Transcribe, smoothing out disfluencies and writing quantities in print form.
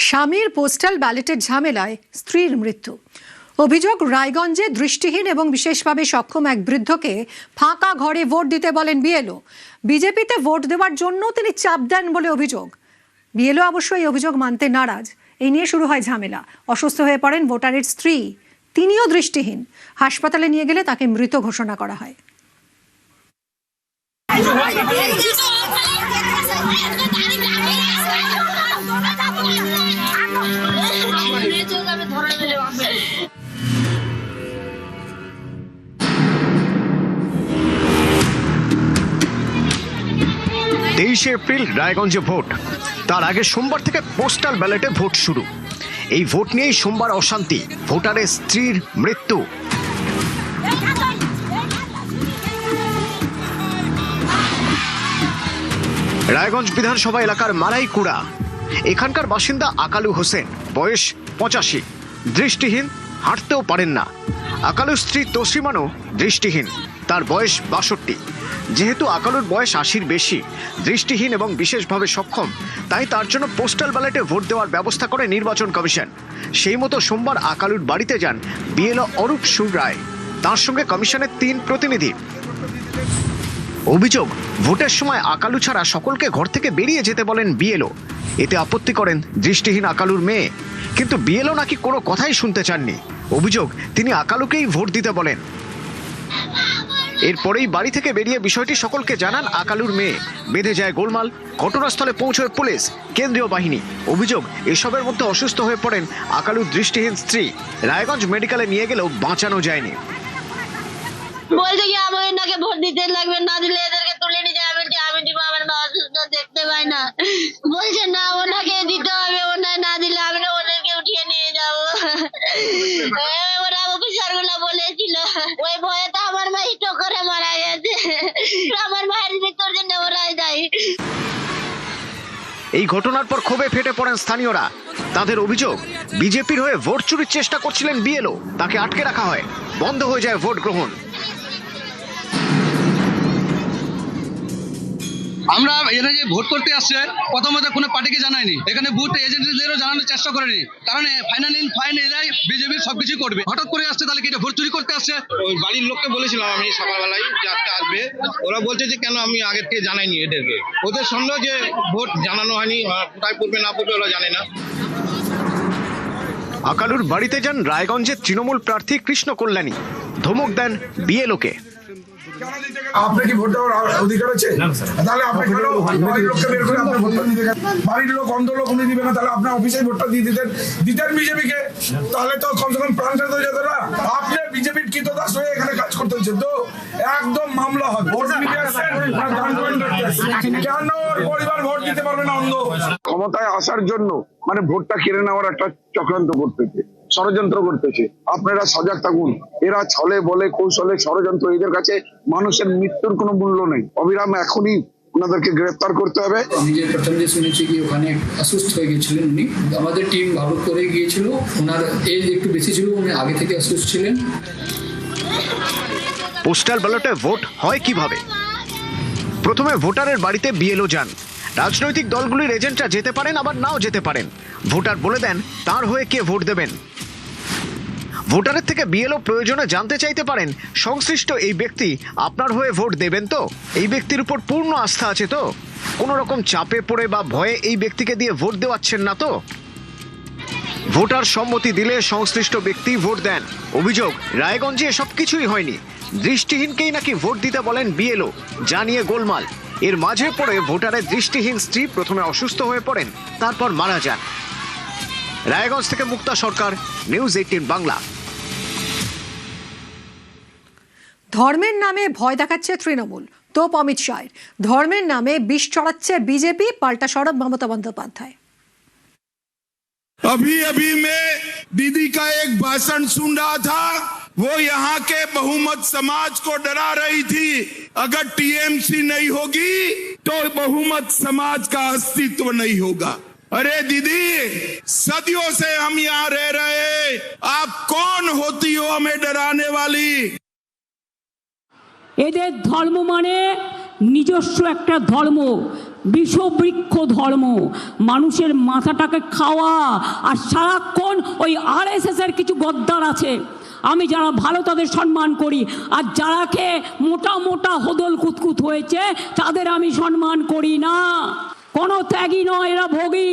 স্বামীর পোস্টাল ব্যালটের ঝামেলায় স্ত্রীর মৃত্যু। অভিযোগ, রায়গঞ্জে দৃষ্টিহীন এবং বিশেষভাবে সক্ষম এক বৃদ্ধকে ফাঁকা ঘরে ভোট দিতে বলেন বিএলও। বিজেপিতে ভোট দেওয়ার জন্য তিনি চাপ দেন বলে অভিযোগ। বিএলও অবশ্য এই অভিযোগ মানতে নারাজ। এই নিয়ে শুরু হয় ঝামেলা। অসুস্থ হয়ে পড়েন ভোটারের স্ত্রী, তিনিও দৃষ্টিহীন। হাসপাতালে নিয়ে গেলে তাকে মৃত ঘোষণা করা হয়। এপ্রিল রায়গঞ্জে ভোট। তার আগে সোমবার থেকে পোস্টাল ব্যালটে ভোট শুরু। এই ভোট নিয়েই সোমবার অশান্তি, ভোটারের স্ত্রীর মৃত্যু। রায়গঞ্জ বিধানসভা এলাকার মারাইকুড়া। এখানকার বাসিন্দা আকালু হোসেন, বয়স 85, দৃষ্টিহীন, হাঁটতেও পারেন না। আকালুর স্ত্রী তসলিমানও দৃষ্টিহীন, তার বয়স 62। যেহেতু আকালুর বয়স 80-র বেশি, দৃষ্টিহীন এবং বিশেষভাবে সক্ষম, তাই তার জন্য পোস্টাল ব্যালটে ভোট দেওয়ার ব্যবস্থা করে নির্বাচন কমিশন। সেই মতো সোমবার আকালুর বাড়িতে যান বিএলও অরূপ সুর রায়, তার সঙ্গে কমিশনের 3 প্রতিনিধি। অভিযোগ, ভোটের সময় আকালু ছাড়া সকলকে ঘর থেকে বেরিয়ে যেতে বলেন বিএলও। এতে আপত্তি করেন দৃষ্টিহীন আকালুর মেয়ে, কিন্তু বিএলও নাকি কোনো কথাই শুনতে চাননি। অভিযোগ, তিনি আকালুকেই ভোট দিতে বলেন। এরপরেই বাড়ি থেকে বেরিয়ে বিষয়টি সকলকে জানান আকালুর মেয়ে। বেঁধে যায় গোলমাল। ঘটনাস্থলে পৌঁছয় পুলিশ, কেন্দ্রীয় বাহিনী। অভিযোগ, এসবের মধ্যে অসুস্থ হয়ে পড়েন আকালুর দৃষ্টিহীন স্ত্রী। রায়গঞ্জ মেডিকেলে নিয়ে গেলেও বাঁচানো যায়নি। বলছে কি আমাকে ভোট দিতে লাগবে, না দিলে এদেরকে তুলে নিয়ে যাবে। আমি দিব, আমার মা অসুস্থ, দেখতে পাই না। বলছে না, ওনাকে দিতে হবে, ওনার না দিলে আমি ওদেরকে উঠিয়ে নিয়ে যাবো। ওরা অফিসার গুলো বলেছিল, ওই ভয়ে তো আমার মা হিটো করে মারা গেছে। আমার মায়ের মৃত্যুর জন্য ওরাই দায়ী। এই ঘটনার পর ক্ষোভে ফেটে পড়েন স্থানীয়রা। তাদের অভিযোগ, বিজেপির হয়ে ভোট চুরির চেষ্টা করছিলেন বিএলও, তাকে আটকে রাখা হয়। বন্ধ হয়ে যায় ভোট গ্রহণ। আমরা এরা যে ভোট করতে আসছে প্রথমত কোনো পার্টিকে জানায়নি, এখানে বুথ এজেন্টদেরও জানানোর চেষ্টা করেনি, কারণ ফাইন এরাই বিজেপির সবকিছু করবে। হঠাৎ করে আসছে, তাহলে কি এটা ভোট চুরি করতে আসছে? ওই বাড়ির লোককে বলেছিলাম আমি সকালবেলায় যে আজকে আসবে, ওরা বলছে যে কেন আমি আগের থেকে জানাইনি এদেরকে। ওদের সন্দেহ যে ভোট জানানো হয়নি, কোথায় পড়বে না পড়বে ওরা জানে না। আকালুর বাড়িতে যান রায়গঞ্জের তৃণমূল প্রার্থী কৃষ্ণ কল্যাণী। ধমক দেন বিএলওকে। আপনার কি ভোট দেওয়ার অধিকার আছে? তাহলে আপনাকে বাড়ির লোককে বের করে আপনার ভোটটা দিতে, বাড়ির লোক অন্ধ লোক উনি দিবে না, তাহলে আপনার অফিসে ভোটটা দিয়ে দিতেন বিজেপিকে, তাহলে তো কমসে কম প্রাণ হয়ে যেত না। আপনি বিজেপির কৃতদাস হয়ে এখানে কাজ করতে হচ্ছে, তো একদম মামলা হবে। ভোট নিতে আসছেন, কেন পরিবার ভোট দিতে পারবে না অন্ধ? ক্ষমতায় আসার জন্য মানে ভোটটা কেড়ে নেওয়ার একটা চক্রান্ত করতেছে, ষড়যন্ত্র করতেছে। আপনারা সজাগ থাকুন। এরা ছলে বলে কৌশলে ষড়যন্ত্র, এদের কাছে মানুষের মৃত্যুর কোনো মূল্য নেই। অবিরাম এখনই ওনাদেরকে গ্রেফতার করতে হবে। আমি যে প্রথম যে শুনেছি কি ওখানে অসুস্থ হয়ে গেছিলেন উনি, আমাদের টিম ভালো করে গিয়েছিল। ওনার এজ একটু বেশি ছিল, উনি আগে থেকে অসুস্থ ছিলেন। পোস্টাল ব্যালটে ভোট হয় কিভাবে? প্রথমে ভোটারের বাড়িতে বিএলও যান। রাজনৈতিক দলগুলির এজেন্টরা যেতে পারেন, আবার নাও যেতে পারেন। ভোটার বলে দেন তার হয়ে কে ভোট দেবেন। ভোটারের থেকে বিএলও প্রয়োজনে জানতে চাইতে পারেন, সংশ্লিষ্ট এই ব্যক্তি আপনার হয়ে ভোট দেবেন তো? এই ব্যক্তির উপর পূর্ণ আস্থা আছে তো? কোনো রকম চাপে পড়ে বা ভয়ে এই ব্যক্তিকে দিয়ে ভোট দেওয়াচ্ছেন না তো? ভোটার সম্মতি দিলে সংশ্লিষ্ট ব্যক্তি ভোট দেন। অভিযোগ, রায়গঞ্জে এসব কিছুই হয়নি। দৃষ্টিহীনকেই নাকি ভোট দিতে বলেন বিএলও, জানিয়ে গোলমাল। এর মাঝে পড়ে ভোটারের দৃষ্টিহীন স্ত্রী প্রথমে অসুস্থ হয়ে পড়েন, তারপর মারা যান। রায়গঞ্জ থেকে মুক্তা সরকার, নিউজ 18 বাংলা। ধর্মের নামে ভয় দেখাচ্ছে তৃণমূল, তোপ অমিত শাহের। ধর্মের নামে বিষ চড়াচ্ছে বিজেপি, পাল্টা সরব মমতা বন্দ্যোপাধ্যায়। अभी मैं दीदी का एक भाषण सुन रहा था, वो यहाँ के बहुमत समाज को डरा रही थी, अगर टीएमसी नहीं होगी तो बहुमत समाज का अस्तित्व नहीं होगा। अरे दीदी, सदियों से हम यहाँ रह रहे, आप कौन होती हो हमें डराने वाली? এদের ধর্ম মানে নিজস্ব একটা ধর্ম, বিষবৃক্ষ ধর্ম, মানুষের মাথাটাকে খাওয়া। আর সারাক্ষণ ওই RSS এর কিছু গদ্দার আছে, আমি যারা ভালো তাদের সম্মান করি, আর যারা খেয়ে মোটা মোটা হদল কুতকুত হয়েছে তাদের আমি সম্মান করি না। কোনো ত্যাগী নয়, এরা ভোগী।